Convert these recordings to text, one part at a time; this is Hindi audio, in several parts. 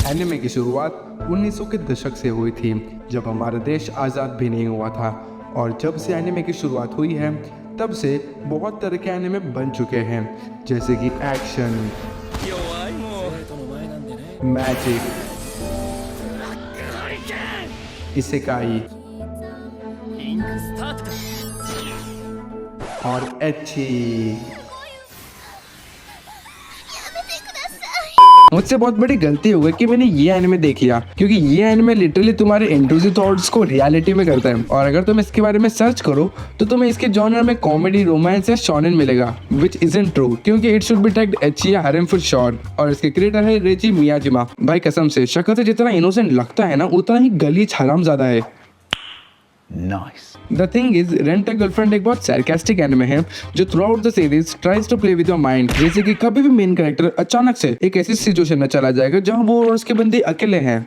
एनिमे की शुरुआत 1900 के दशक से हुई थी, जब हमारा देश आज़ाद भी नहीं हुआ था। और जब से एनिमे की शुरुआत हुई है तब से बहुत तरह के एनिमे बन चुके हैं, जैसे कि एक्शन, मैजिक, इसेकाई और एची। मुझसे बहुत बड़ी गलती हो गई कि मैंने ये एनिमे देख लिया, क्योंकि ये एनिमे लिटरली तुम्हारे इंट्रूसिव थॉट्स को रियलिटी में करता है। और अगर तुम इसके बारे में सर्च करो तो तुम्हें इसके जॉनर में कॉमेडी, रोमांस या शोनेन मिलेगा, विच इजंट ट्रू, क्योंकि it should be tagged Aichi या हरेम फॉर शॉर्ट। और इसके क्रिएटर है रेजी मियाजिमा। भाई कसम से शक्ल से जितना इनोसेंट लगता है ना, उतना ही गलीज हरामजादा है। Nice. The thing is, rent a girlfriend एक बहुत sarcastic एनिमे है जो throughout the series tries to play with your mind. जैसे कि कभी भी मेन कैरेक्टर अचानक से एक ऐसी सिचुएशन में चला जाएगा जहां वो और उसके बंदे अकेले हैं,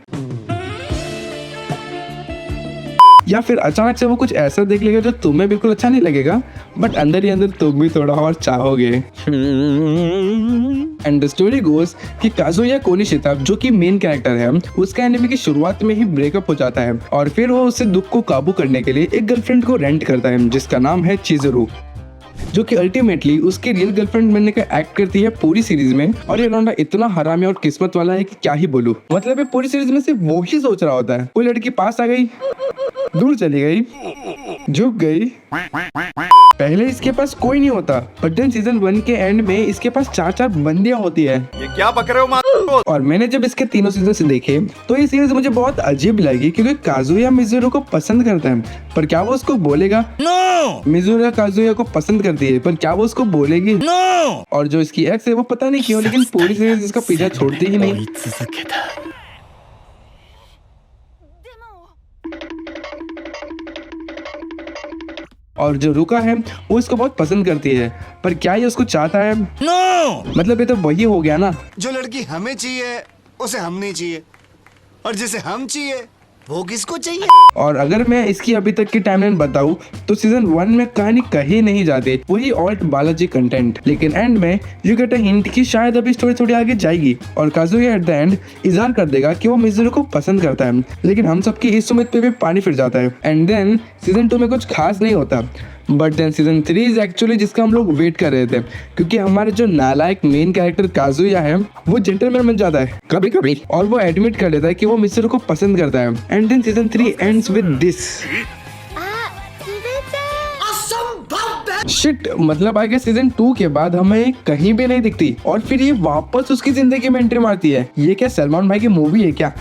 या फिर अचानक से वो कुछ ऐसा देख लेगा जो तुम्हें बिल्कुल अच्छा नहीं लगेगा, बट अंदर ही अंदर तुम भी थोड़ा और चाहोगे। एंड द स्टोरी गोज कि काजुया कोनिशिता, जो कि मेन कैरेक्टर है, उसका एनिमे की शुरुआत में ही ब्रेकअप हो जाता है और फिर वो उससे दुख को काबू करने के लिए एक गर्लफ्रेंड को रेंट करता है जिसका नाम है चिजुरू, जो कि अल्टीमेटली उसकी रियल गर्लफ्रेंड बनने का एक्ट करती है पूरी सीरीज में। और ये लौंडा इतना हरामी और किस्मत वाला है कि क्या ही बोलूं। मतलब ये पूरी सीरीज में सिर्फ वो ही सोच रहा होता है, कोई लड़की पास आ गई, दूर चली गई, झुक गई, पहले इसके पास कोई नहीं होता, बट देन सीजन 1 के एंड में इसके पास 4 बंदियां होती है। ये क्या बक रहे हो और मैंने जब इसके तीनों सीजन देखे तो ये सीरीज मुझे बहुत अजीब लगी, क्योंकि काजुया मिजुरू को पसंद करता है, पर क्या वो उसको बोलेगा? No! मिजुरू काजुया को पसंद करती है, पर क्या वो उसको बोलेगी? No! और जो इसकी एक्स है वो पता नहीं क्यों, लेकिन पूरी सीरीज इसका पीछा छोड़ती ही नहीं। और जो रुका है वो इसको बहुत पसंद करती है, पर क्या ये उसको चाहता है? No! मतलब ये तो वही हो गया ना, जो लड़की हमें चाहिए उसे हम नहीं चाहिए, और जिसे हम चाहिए वो किसको चाहिए। और अगर मैं इसकी अभी तक की टाइमलाइन बताऊं तो सीजन 1 में कहानी कहीं नहीं जाती, वही ऑल्ट बालाजी कंटेंट, लेकिन एंड में यू गेट अ हिंट कि शायद अभी स्टोरी थोड़ी आगे जाएगी और काजुया एट द एंड इजहार कर देगा कि वो मिजुरू को पसंद करता है, लेकिन हम सबकी इस उम्मीद पे भी पानी फिर जाता है। एंड देन सीजन 2 में कुछ खास नहीं होता, but then season 3 is actually जिसका हम लोग वेट कर रहे थे, क्योंकि हमारे जो नालायक मेन कैरेक्टर काजुया है वो जेंटलमैन बन जाता है कभी कभी, और वो एडमिट कर लेता है कि वो मिजुरू को पसंद करता है। And then season 3 ends with this shit. मतलब आगे सीजन 2 के बाद हमें कहीं भी नहीं दिखती और फिर ये वापस उसकी जिंदगी में एंट्री मारती है। ये क्या सलमान भाई की मूवी है क्या?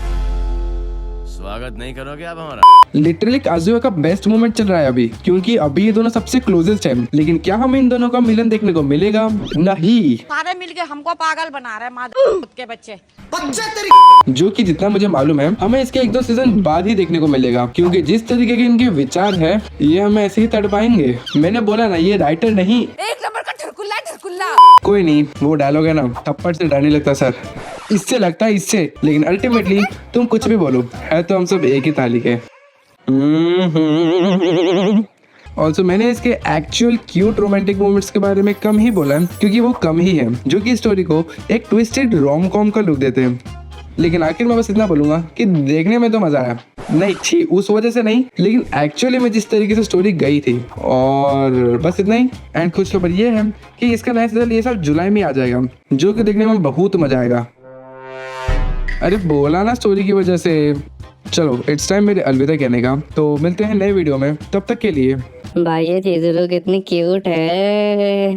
स्वागत नहीं करोगे आप हमारा? लिटरली काजुया का बेस्ट मोमेंट चल रहा है अभी, क्योंकि अभी ये दोनों सबसे क्लोजेस्ट हैं, लेकिन क्या हमें इन दोनों का मिलन देखने को मिलेगा? नहीं। सारे मिलके हमको पागल बना रहे मादर के बच्चे। जो कि जितना मुझे मालूम है हमें इसके 1-2 सीजन बाद ही देखने को मिलेगा, क्योंकि जिस तरीके के इनके विचार है ये हमें ऐसे ही तड़पाएंगे। मैंने बोला ना, ये राइटर नहीं, एक नंबर का ठुरकुल्ला ठुरकुल्ला। कोई नहीं, वो डायलॉग है ना, थप्पड़ से डर नहीं लगता सर, इससे लगता है इससे। लेकिन अल्टीमेटली तुम कुछ भी बोलो, है तो हम सब एक ही ताली के। ऑल्सो मैंने इसके एक्चुअल क्यूट रोमांटिक मोमेंट्स के बारे में कम ही बोला है, क्योंकि वो कम ही है, जो कि स्टोरी को एक ट्विस्टेड रोम कॉम का लुक देते हैं। लेकिन आखिर मैं बस इतना बोलूंगा कि देखने में तो मजा आया। नहीं छी, उस वजह से नहीं, लेकिन एक्चुअली में जिस तरीके से स्टोरी गई थी। और बस इतना ही। एंड खुश खबर ये है कि इसका नया सीजन ये साल जुलाई में आ जाएगा, जो कि देखने में बहुत मजा आएगा। अरे बोला ना स्टोरी की वजह से। चलो इट्स टाइम मेरे अलविदा कहने का, तो मिलते हैं नए वीडियो में, तब तक के लिए भाई ये चिजुरू कितनी क्यूट है।